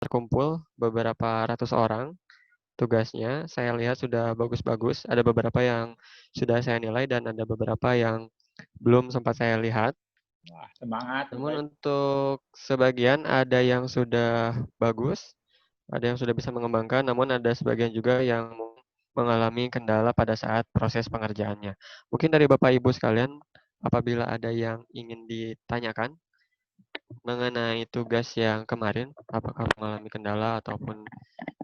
terkumpul beberapa ratus orang. Tugasnya saya lihat sudah bagus-bagus, ada beberapa yang sudah saya nilai dan ada beberapa yang belum sempat saya lihat. Wah, semangat Bapak Ibu. Namun untuk sebagian ada yang sudah bagus, ada yang sudah bisa mengembangkan, namun ada sebagian juga yang mengalami kendala pada saat proses pengerjaannya. Mungkin dari Bapak Ibu sekalian, apabila ada yang ingin ditanyakan mengenai tugas yang kemarin, apakah mengalami kendala ataupun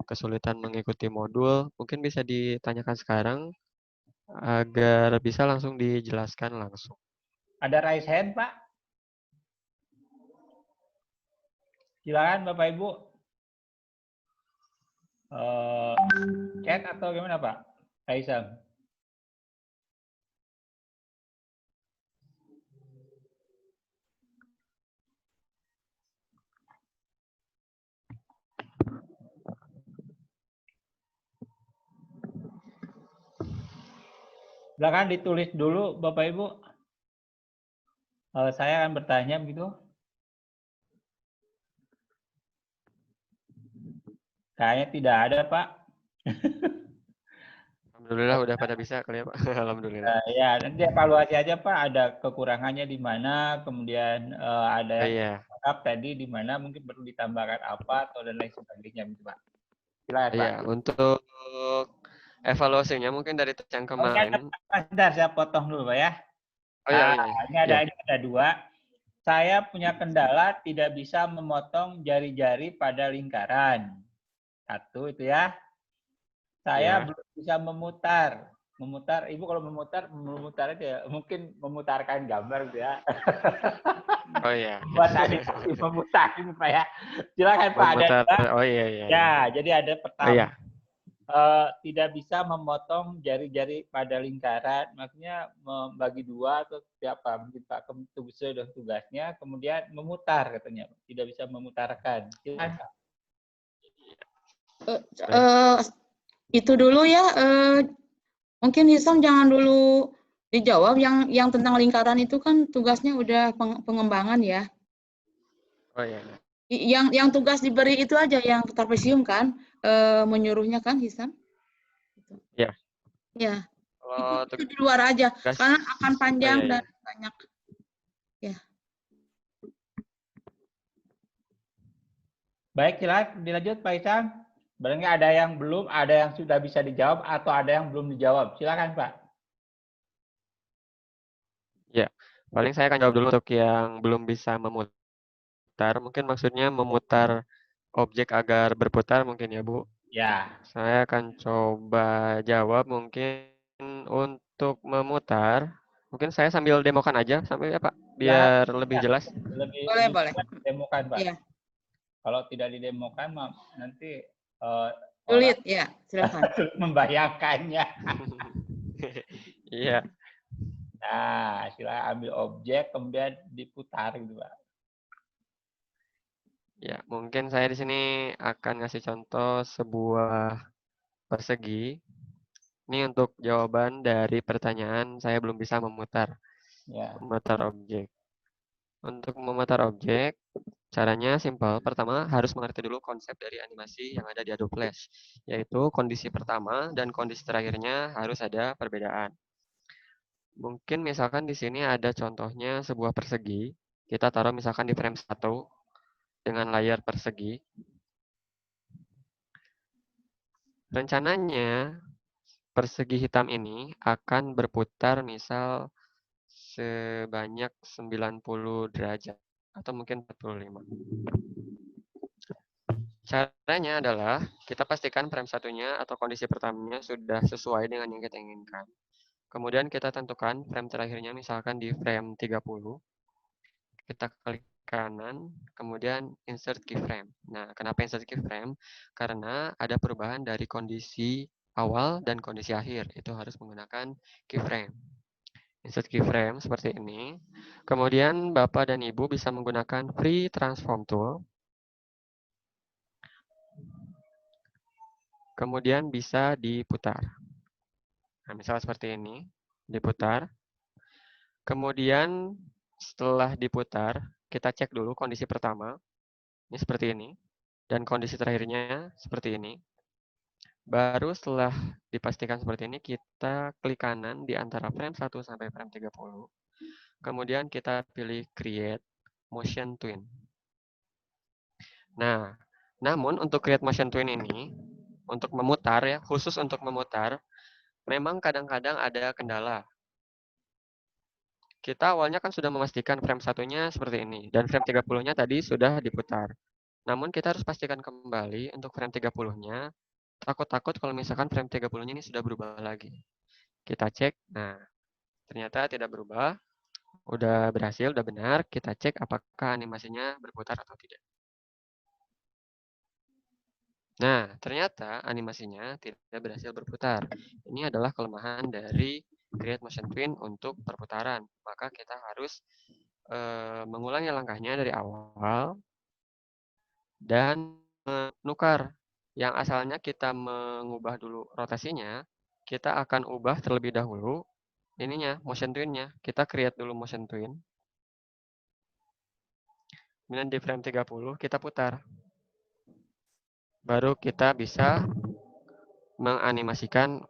kesulitan mengikuti modul, mungkin bisa ditanyakan sekarang agar bisa langsung dijelaskan langsung. Ada raise hand, Pak? Silakan Bapak Ibu. Chat atau gimana Pak? Kaisang. Silakan ditulis dulu Bapak Ibu. Saya akan bertanya begitu. Kayaknya tidak ada Pak. Alhamdulillah udah pada bisa kali ya Pak. Alhamdulillah. Ya, nanti evaluasi aja Pak. Ada kekurangannya di mana, kemudian ada Oh yang iya, lengkap tadi di mana, mungkin perlu ditambahkan apa atau dan lain sebagainya, gitu Pak. Silakan Pak. iya. Untuk evaluasinya mungkin dari tes yang Oh, ini ada, kemarin. sebentar, saya potong dulu Pak ya. Oh iya, iya, Ini iya. ada dua. Saya punya kendala tidak bisa memotong jari-jari pada lingkaran. Satu itu ya. Saya Iya. belum bisa memutar. Memutar, Ibu kalau memutar aja. Mungkin memutarkan gambar gitu ya. Oh iya. Buat animasi memutar ini Pak ya. Silakan Pak, ada Memutar. dua. Oh iya, iya, iya. Ya, jadi ada Oh pertama. iya. Tidak bisa memotong jari-jari pada lingkaran, maksudnya membagi dua atau siapa mungkin Pak sudah tugasnya, kemudian memutar katanya, tidak bisa memutarkan. Silakan Pak. Itu dulu ya, mungkin Hisam jangan dulu dijawab yang tentang lingkaran itu kan tugasnya udah pengembangan ya. Oh iya. Yang tugas diberi itu aja yang trapesium kan, menyuruhnya kan Hisam. Iya. Ya, Kalau itu di luar aja tugas. karena akan Oh panjang iya, iya. dan banyak. Ya. Baik, silakan dilanjut Pak Isam. Barangkali ada yang belum, ada yang sudah bisa dijawab atau ada yang belum dijawab. Silakan Pak. Ya, paling saya akan jawab dulu untuk yang belum bisa memutar. Mungkin maksudnya memutar objek agar berputar mungkin ya, Bu. Ya. Saya akan coba jawab mungkin untuk memutar. Mungkin saya sambil demokan aja sambil ya, Pak, Ya, biar lebih ya. jelas. Boleh, boleh. Demokan Pak. Iya. Kalau tidak didemokan nanti orang Sulit ya, silakan. membayangkannya. Iya. Nah, silakan ambil objek kemudian diputar gitu, Pak. Ya, mungkin saya di sini akan ngasih contoh sebuah persegi. Ini untuk jawaban dari pertanyaan saya belum bisa memutar. Ya. Memutar objek. Untuk memutar objek, caranya simpel. Pertama, harus mengerti dulu konsep dari animasi yang ada di Adobe Flash, yaitu kondisi pertama dan kondisi terakhirnya harus ada perbedaan. Mungkin misalkan di sini ada contohnya sebuah persegi. Kita taruh misalkan di frame 1 dengan layar persegi. Rencananya persegi hitam ini akan berputar misal sebanyak 90 derajat atau mungkin 45. Caranya adalah kita pastikan frame satunya atau kondisi pertamanya sudah sesuai dengan yang kita inginkan. Kemudian kita tentukan frame terakhirnya misalkan di frame 30. Kita klik kanan, kemudian insert keyframe. Nah, kenapa insert keyframe? Karena ada perubahan dari kondisi awal dan kondisi akhir. Itu harus menggunakan keyframe. Insert keyframe seperti ini. Kemudian Bapak dan Ibu bisa menggunakan free transform tool. Kemudian bisa diputar. Nah, misalnya seperti ini, diputar. Kemudian setelah diputar, kita cek dulu kondisi pertama. Ini seperti ini. Dan kondisi terakhirnya seperti ini. Baru setelah dipastikan seperti ini, kita klik kanan di antara frame 1 sampai frame 30. Kemudian kita pilih Create Motion Twin. Nah, namun untuk Create Motion Twin ini, untuk memutar ya, khusus untuk memutar, memang kadang-kadang ada kendala. Kita awalnya kan sudah memastikan frame satunya seperti ini, dan frame 30-nya tadi sudah diputar. Namun kita harus pastikan kembali untuk frame 30-nya, takut-takut kalau misalkan frame 30-nya ini sudah berubah lagi. Kita cek, nah ternyata tidak berubah, udah berhasil, udah benar, kita cek apakah animasinya berputar atau tidak. Nah, ternyata animasinya tidak berhasil berputar. Ini adalah kelemahan dari Create Motion Twin untuk perputaran. Maka kita harus mengulangi langkahnya dari awal dan menukar. Yang asalnya kita mengubah dulu rotasinya, kita akan ubah terlebih dahulu ininya, motion twin-nya. Kita create dulu motion twin. Kemudian di frame 30 kita putar. Baru kita bisa menganimasikan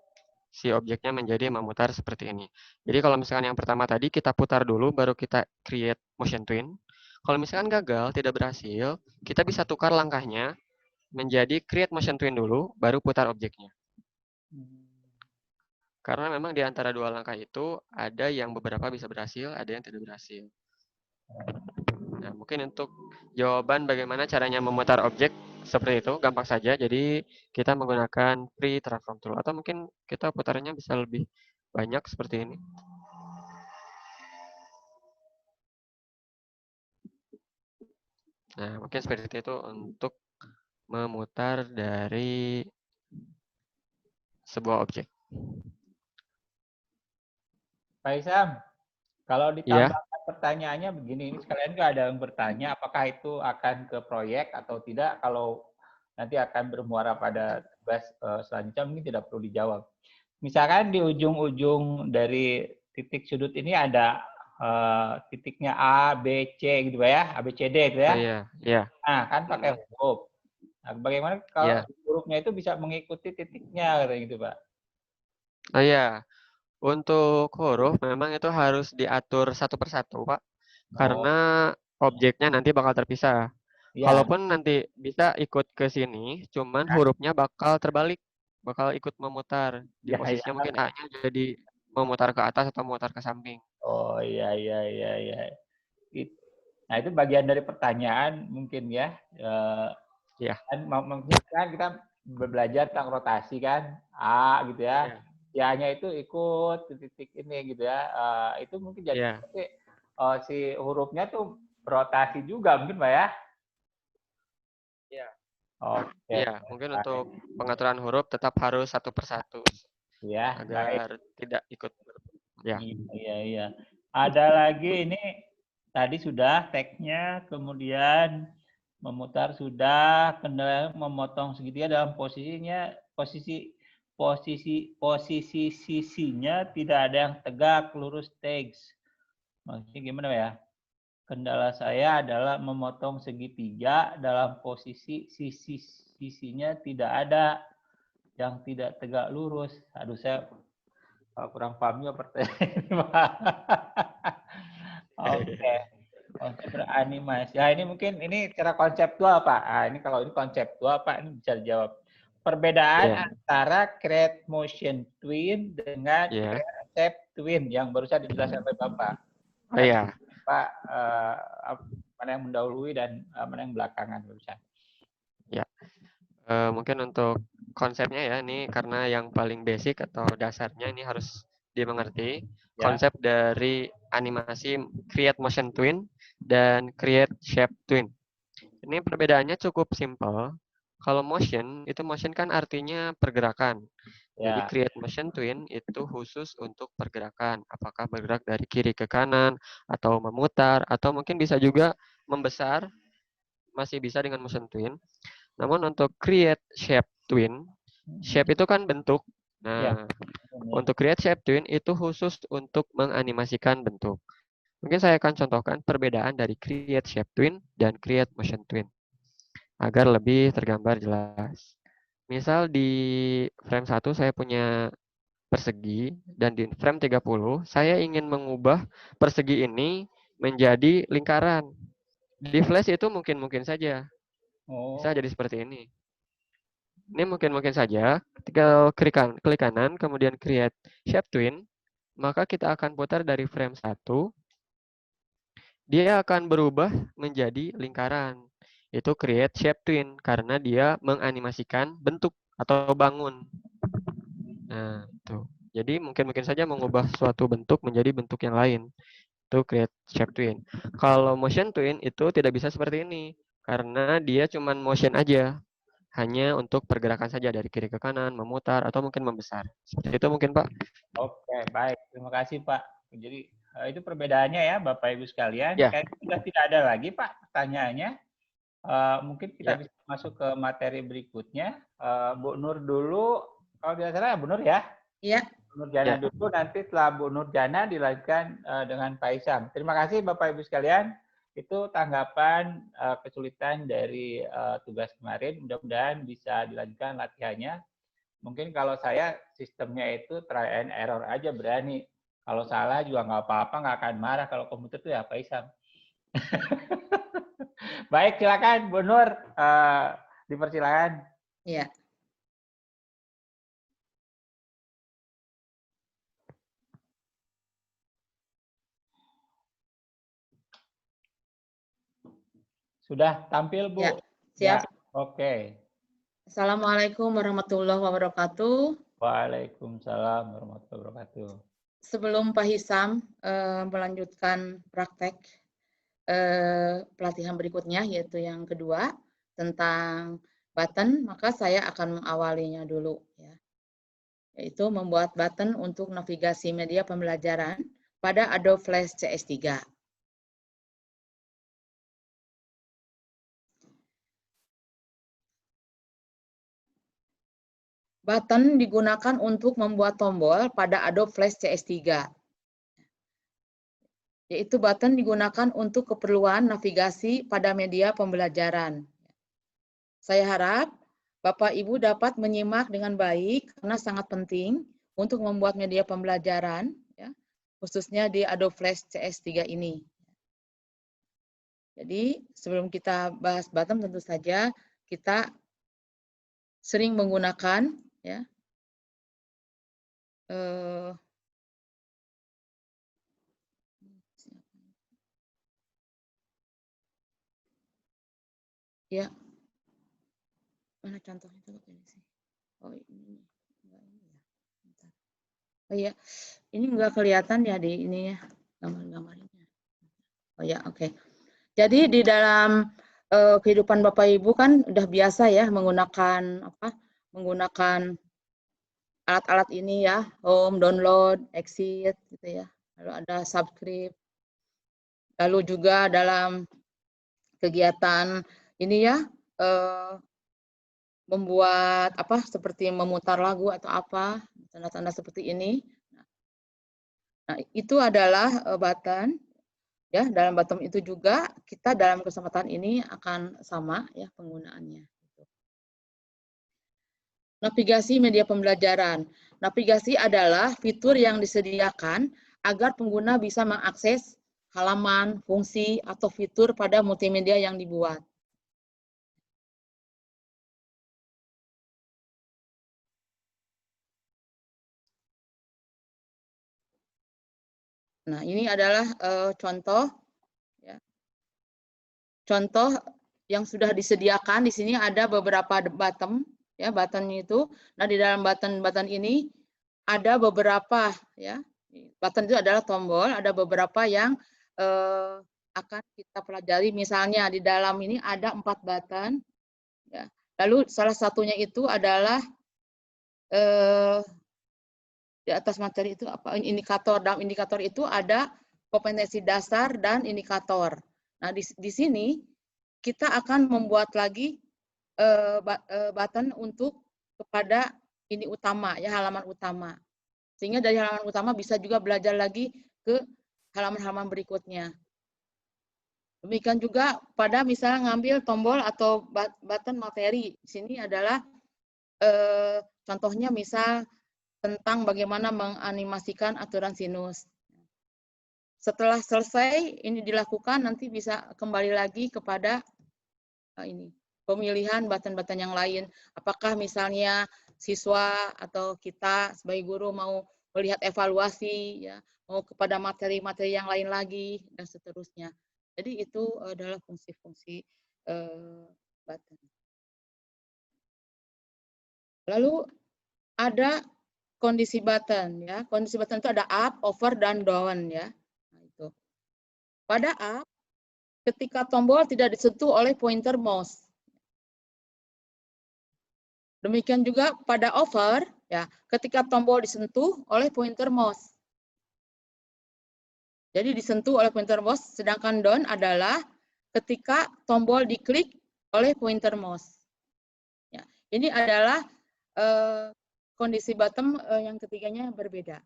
si objeknya menjadi memutar seperti ini. Jadi kalau misalkan yang pertama tadi kita putar dulu, baru kita create motion twin. Kalau misalkan gagal, tidak berhasil, kita bisa tukar langkahnya menjadi create motion twin dulu, baru putar objeknya. Karena memang di antara dua langkah itu, ada yang beberapa bisa berhasil, ada yang tidak berhasil. Nah, mungkin untuk jawaban bagaimana caranya memutar objek seperti itu, gampang saja. Jadi kita menggunakan free transform tool. Atau mungkin kita putarnya bisa lebih banyak seperti ini. Nah, mungkin seperti itu untuk memutar dari sebuah objek. Pak Isam, kalau Iya. ditambahkan pertanyaannya begini, ini sekalian juga ada yang bertanya apakah itu akan ke proyek atau tidak, kalau nanti akan bermuara pada tugas selanjutnya mungkin tidak perlu dijawab. Misalkan di ujung-ujung dari titik sudut ini ada titiknya A, B, C gitu ya, A, B, C, D gitu ya. Oh, iya, iya. Nah, kan pakai huruf. Nah, bagaimana kalau Iya. hurufnya itu bisa mengikuti titiknya gitu Pak? Oh iya, untuk huruf memang itu harus diatur satu persatu, Pak. Karena objeknya nanti bakal terpisah. Ya. Kalaupun nanti bisa ikut ke sini, cuman hurufnya bakal terbalik, bakal ikut memutar. Di Ya, posisinya mungkin A-nya jadi memutar ke atas atau memutar ke samping. Oh iya. Nah itu bagian dari pertanyaan mungkin ya. Iya. Kan kita belajar tentang rotasi kan, A gitu ya. Ya-nya itu ikut titik ini gitu ya. Itu mungkin jadi si hurufnya tuh rotasi juga mungkin Pak ya. Iya. Oke. Iya, mungkin untuk pengaturan huruf tetap harus satu persatu. Ya, agar tidak ikut. Ya. Iya. Ada lagi ini tadi sudah teksnya, kemudian memutar sudah, kendala memotong segitiga dalam posisi sisinya tidak ada yang tegak lurus teks. Maksudnya gimana ya? Kendala saya adalah memotong segitiga dalam posisi sisinya tidak ada yang tidak tegak lurus. Aduh, saya kurang paham juga pertanyaan ini, Pak. Oke. Konsep beranimasi. Nah, ini mungkin ini cara konseptual, Pak. Nah, ini kalau ini konseptual, Pak, ini bisa dijawab. Perbedaan antara create motion twin dengan create twin yang barusan dijelaskan oleh Bapak. Oh iya. Pak, mana yang mendahului dan mana yang belakangan barusan? Ya. Mungkin untuk konsepnya ya, ini karena yang paling basic atau dasarnya ini harus dimengerti. Konsep dari animasi create motion twin dan create shape twin. Ini perbedaannya cukup simpel. Kalau motion kan artinya pergerakan. Jadi create motion twin itu khusus untuk pergerakan. Apakah bergerak dari kiri ke kanan, atau memutar, atau mungkin bisa juga membesar, masih bisa dengan motion twin. Namun untuk create shape twin, shape itu kan bentuk. Nah, untuk create shape twin itu khusus untuk menganimasikan bentuk. Mungkin saya akan contohkan perbedaan dari create shape twin dan create motion twin. agar lebih tergambar jelas. Misal di frame 1 saya punya persegi dan di frame 30 saya ingin mengubah persegi ini menjadi lingkaran. Di flash itu mungkin-mungkin saja. Bisa Oh, jadi seperti ini. Ini mungkin-mungkin saja. Tinggal klik kanan, kemudian create shape twin. Maka kita akan putar dari frame 1. Dia akan berubah menjadi lingkaran. Itu create shape twin karena dia menganimasikan bentuk atau bangun. Nah, itu. Jadi mungkin-mungkin saja mengubah suatu bentuk menjadi bentuk yang lain. Itu create shape twin. Kalau motion twin itu tidak bisa seperti ini. Karena dia cuma motion aja. Hanya untuk pergerakan saja dari kiri ke kanan, memutar, atau mungkin membesar. Seperti itu mungkin, Pak. oke, baik. Terima kasih, Pak. Jadi itu perbedaannya ya, Bapak Ibu sekalian. Ya, Kayaknya sudah tidak ada lagi, Pak, pertanyaannya. Mungkin kita ya, bisa masuk ke materi berikutnya. Bu Nur dulu, kalau tidak salah Bu Nur ya. Iya. Bu Nur Jana ya. dulu, nanti setelah Bu Nur Jana dilanjutkan dengan Pak Isam. Terima kasih Bapak Ibu sekalian. Itu tanggapan kesulitan dari tugas kemarin. Mudah-mudahan bisa dilanjutkan latihannya. Mungkin kalau saya sistemnya itu try and error aja berani. Kalau salah juga nggak apa-apa, nggak akan marah. Kalau komputer itu ya Pak Isam. Baik, silakan Bu Nur, dipersilakan. Iya. Sudah tampil Bu? Ya, Ya, siap. oke. Assalamualaikum warahmatullahi wabarakatuh. Waalaikumsalam warahmatullahi wabarakatuh. Sebelum Pak Hisam melanjutkan praktek pelatihan berikutnya, yaitu yang kedua tentang button, maka saya akan mengawalinya dulu, ya, yaitu membuat button untuk navigasi media pembelajaran pada Adobe Flash CS3. Button digunakan untuk membuat tombol pada Adobe Flash CS3. Yaitu button digunakan untuk keperluan navigasi pada media pembelajaran. Saya harap Bapak Ibu dapat menyimak dengan baik karena sangat penting untuk membuat media pembelajaran, ya, khususnya di Adobe Flash CS3 ini. Jadi sebelum kita bahas button, tentu saja kita sering menggunakan, ya, ya, mana contohnya tuh ini sih? Oh ini, enggak ini ya. Bentar. Oh iya, ini enggak kelihatan ya di ini ya gambar-gambarnya. Oh ya, oke. Jadi di dalam kehidupan Bapak Ibu kan udah biasa ya menggunakan apa? Menggunakan alat-alat ini ya, home, download, exit gitu ya. Lalu ada subscribe. Lalu juga dalam kegiatan ini ya, membuat apa seperti memutar lagu atau apa, tanda-tanda seperti ini. Nah, itu adalah button. Ya, dalam button itu juga kita dalam kesempatan ini akan sama ya penggunaannya. Navigasi media pembelajaran. Navigasi adalah fitur yang disediakan agar pengguna bisa mengakses halaman, fungsi, atau fitur pada multimedia yang dibuat. Nah, ini adalah contoh, ya. Contoh yang sudah disediakan. Di sini ada beberapa button, ya, button itu. Nah, di dalam button-button ini ada beberapa, ya. Button itu adalah tombol, ada beberapa yang akan kita pelajari. Misalnya di dalam ini ada 4 button, ya. Lalu salah satunya itu adalah di atas materi itu apa, indikator. Dalam indikator itu ada kompetensi dasar dan indikator. Nah, di sini kita akan membuat lagi button untuk kepada ini utama, ya, halaman utama. Sehingga dari halaman utama bisa juga belajar lagi ke halaman-halaman berikutnya. Demikian juga pada misalnya ngambil tombol atau button materi. Di sini adalah contohnya misal tentang bagaimana menganimasikan aturan sinus. Setelah selesai ini dilakukan, nanti bisa kembali lagi kepada ini pemilihan button-button yang lain. Apakah misalnya siswa atau kita sebagai guru mau melihat evaluasi, ya, mau kepada materi-materi yang lain lagi, dan seterusnya. Jadi itu adalah fungsi-fungsi button. Lalu ada kondisi button, ya. Kondisi button itu ada up, over, dan down, ya. Nah, itu. Pada up, ketika tombol tidak disentuh oleh pointer mouse. Demikian juga pada over, ya, ketika tombol disentuh oleh pointer mouse. Jadi disentuh oleh pointer mouse, sedangkan down adalah ketika tombol diklik oleh pointer mouse. Ya, ini adalah kondisi bottom yang ketiganya berbeda.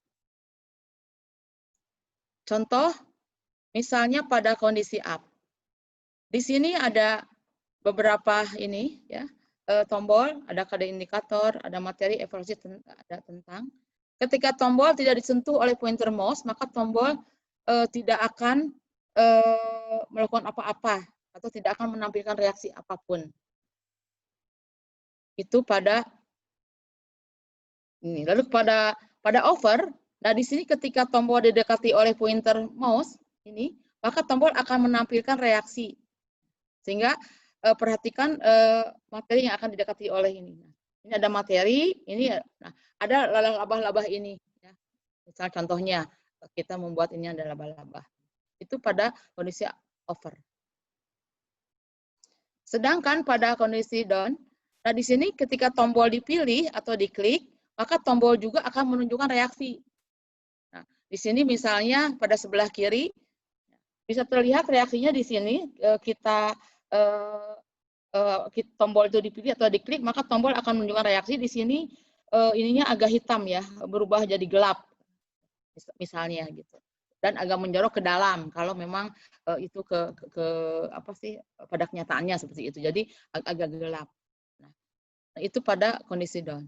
Contoh, misalnya pada kondisi up. Di sini ada beberapa ini, ya, tombol, ada kode indikator, ada materi, evaluasi, ada tentang. Ketika tombol tidak disentuh oleh pointer mouse, maka tombol tidak akan melakukan apa-apa atau tidak akan menampilkan reaksi apapun. Itu pada ini. Lalu pada over, nah di sini ketika tombol didekati oleh pointer mouse ini, maka tombol akan menampilkan reaksi. Sehingga perhatikan materi yang akan didekati oleh ini. Nah, ini ada materi, ini nah, ada laba-laba ini. Ya. Misal contohnya kita membuat ini ada laba-laba. Itu pada kondisi over. Sedangkan pada kondisi down, nah di sini ketika tombol dipilih atau diklik, maka tombol juga akan menunjukkan reaksi. Nah, di sini misalnya pada sebelah kiri, bisa terlihat reaksinya di sini, tombol itu dipilih atau diklik, maka tombol akan menunjukkan reaksi. Di sini ininya agak hitam, ya, berubah jadi gelap, misalnya gitu. Dan agak menjorok ke dalam kalau memang itu apa sih pada kenyataannya seperti itu. Jadi agak gelap. Nah, itu pada kondisi down.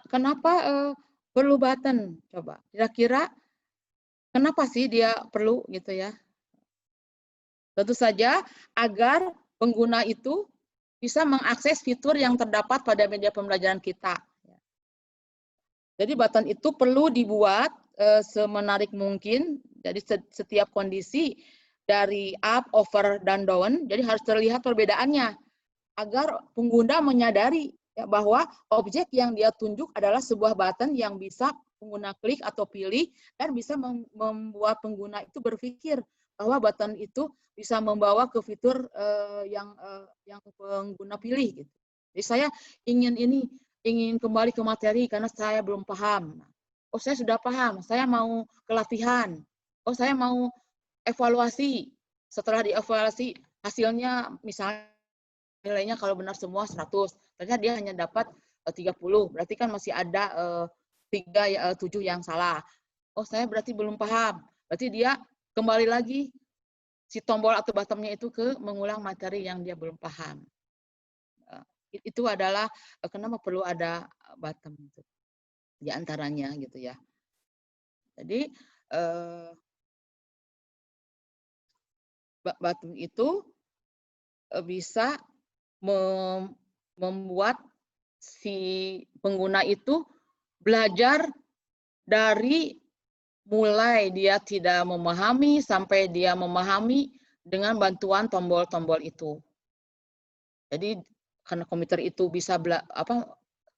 Kenapa perlu button? Coba kira-kira kenapa sih dia perlu gitu, ya? Tentu saja agar pengguna itu bisa mengakses fitur yang terdapat pada media pembelajaran kita. Jadi button itu perlu dibuat semenarik mungkin. Jadi setiap kondisi dari up, over, dan down, jadi harus terlihat perbedaannya agar pengguna menyadari, ya, bahwa objek yang dia tunjuk adalah sebuah button yang bisa pengguna klik atau pilih dan bisa membuat pengguna itu berpikir bahwa button itu bisa membawa ke fitur yang pengguna pilih. Gitu. Jadi saya ingin kembali ke materi karena saya belum paham. Oh, saya sudah paham, saya mau ke latihan. Oh, saya mau evaluasi. Setelah dievaluasi, hasilnya misalnya nilainya kalau benar semua 100. Ternyata dia hanya dapat 30. Berarti kan masih ada 7 yang salah. Oh, saya berarti belum paham. Berarti dia kembali lagi si tombol atau bottomnya itu ke mengulang materi yang dia belum paham. Itu adalah kenapa perlu ada bottom itu di antaranya gitu, ya. Jadi bottom itu bisa membuat si pengguna itu belajar dari mulai dia tidak memahami sampai dia memahami dengan bantuan tombol-tombol itu. Jadi karena komputer itu bisa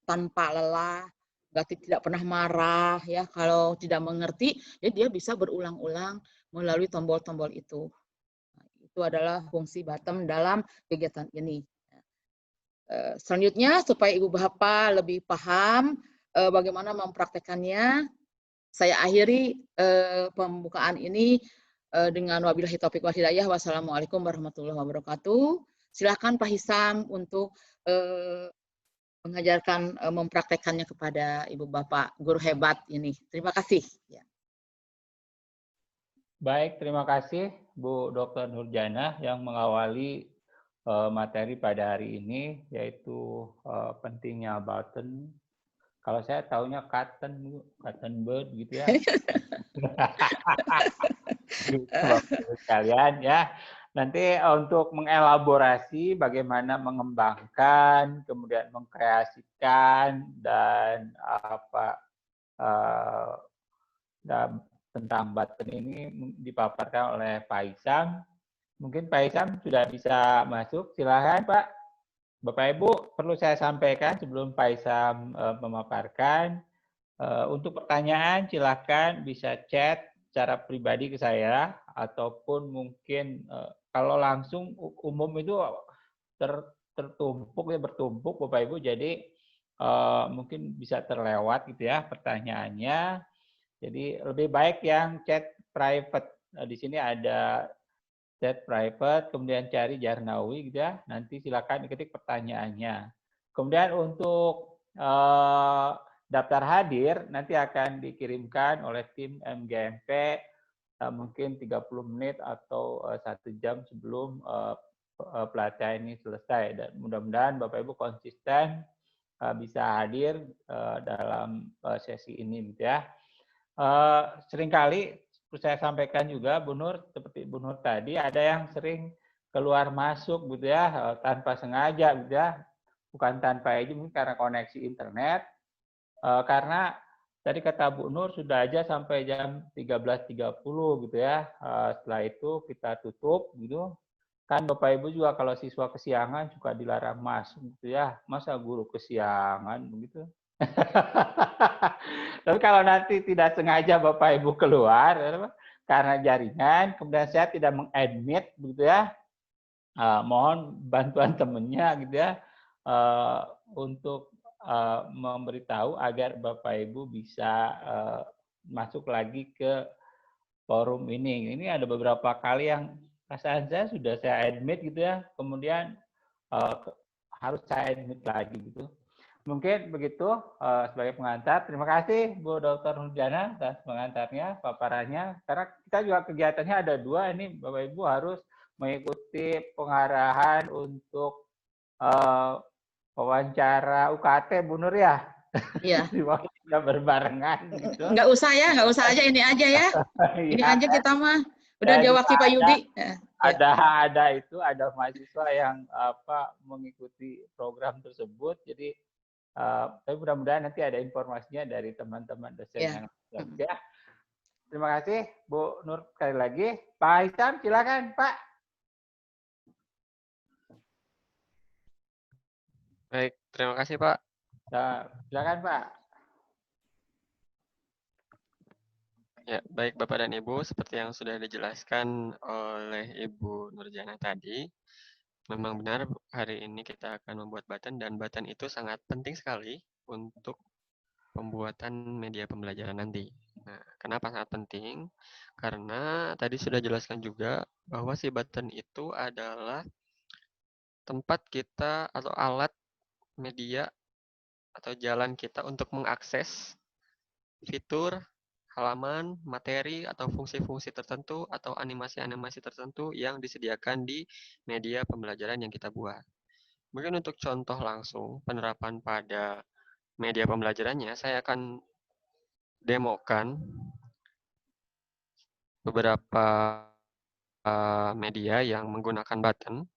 tanpa lelah, tidak pernah marah, ya, kalau tidak mengerti, ya dia bisa berulang-ulang melalui tombol-tombol itu. Nah, itu adalah fungsi bottom dalam kegiatan ini. Selanjutnya, supaya Ibu Bapak lebih paham bagaimana mempraktekannya, saya akhiri pembukaan ini dengan wabillahi taufiq wal hidayah. Wassalamualaikum warahmatullahi wabarakatuh. Silakan Pak Hisam untuk mengajarkan, mempraktekannya kepada Ibu Bapak, guru hebat ini. Terima kasih. Ya. Baik, terima kasih Bu Dr. Nurjana yang mengawali materi pada hari ini, yaitu pentingnya button. Kalau saya taunya cotton, cotton bud gitu ya. Gitu, Bapak Ibu sekalian ya. Nanti untuk mengelaborasi bagaimana mengembangkan, kemudian mengkreasikan dan apa eh, dan tentang button ini dipaparkan oleh Pak Isam. Mungkin Pak Isam sudah bisa masuk. Silahkan Pak. Bapak Ibu, perlu saya sampaikan sebelum Pak Isam memaparkan. Untuk pertanyaan silakan bisa chat secara pribadi ke saya ataupun mungkin kalau langsung umum itu tertumpuk ya bertumpuk Bapak Ibu, jadi mungkin bisa terlewat gitu ya pertanyaannya. Jadi lebih baik yang chat private. Di sini ada chat private, kemudian cari Jarnawi gitu ya. Nanti silakan ketik pertanyaannya. Kemudian untuk daftar hadir nanti akan dikirimkan oleh tim MGMP mungkin 30 menit atau 1 jam sebelum pelatihan ini selesai. Dan mudah-mudahan Bapak Ibu konsisten bisa hadir dalam sesi ini gitu ya. Seringkali saya sampaikan juga Bu Nur, seperti Bu Nur tadi, ada yang sering keluar masuk gitu ya, tanpa sengaja gitu ya, bukan tanpa izin, mungkin karena koneksi internet, karena tadi kata Bu Nur sudah aja sampai jam 13.30 gitu ya, setelah itu kita tutup gitu. Kan Bapak Ibu juga kalau siswa kesiangan suka dilarang masuk gitu ya, masa guru kesiangan begitu. Tapi kalau nanti tidak sengaja Bapak Ibu keluar karena jaringan, kemudian saya tidak mengadmit gitu ya, mohon bantuan temennya gitu ya untuk memberitahu agar Bapak Ibu bisa masuk lagi ke forum ini. Ini ada beberapa kali yang perasaan saya sudah saya admit gitu ya, kemudian harus saya admit lagi gitu. Mungkin begitu sebagai pengantar. Terima kasih Bu Dr. Nurjana atas pengantarnya, paparannya. Karena kita juga kegiatannya ada 2, ini Bapak Ibu harus mengikuti pengarahan untuk wawancara UKT Bu Nur ya. Iya. Tidak berbarengan gitu. Nggak usah ya, nggak usah aja ini aja ya. Ini Ya, aja kita mah udah diwakili Pak Yudi. ada mahasiswa yang mengikuti program tersebut. Jadi tapi mudah-mudahan nanti ada informasinya dari teman-teman dosen yang ya. Terima kasih Bu Nur sekali lagi. Pak Hisam silakan Pak. Baik, terima kasih Pak. Nah, silakan Pak. Ya, baik Bapak dan Ibu, seperti yang sudah dijelaskan oleh Ibu Nurjana tadi, memang benar hari ini kita akan membuat button dan button itu sangat penting sekali untuk pembuatan media pembelajaran nanti. Nah, kenapa sangat penting? Karena tadi sudah jelaskan juga bahwa si button itu adalah tempat kita atau alat media atau jalan kita untuk mengakses fitur, halaman, materi, atau fungsi-fungsi tertentu, atau animasi-animasi tertentu yang disediakan di media pembelajaran yang kita buat. Mungkin untuk contoh langsung penerapan pada media pembelajarannya, saya akan demokan beberapa media yang menggunakan button.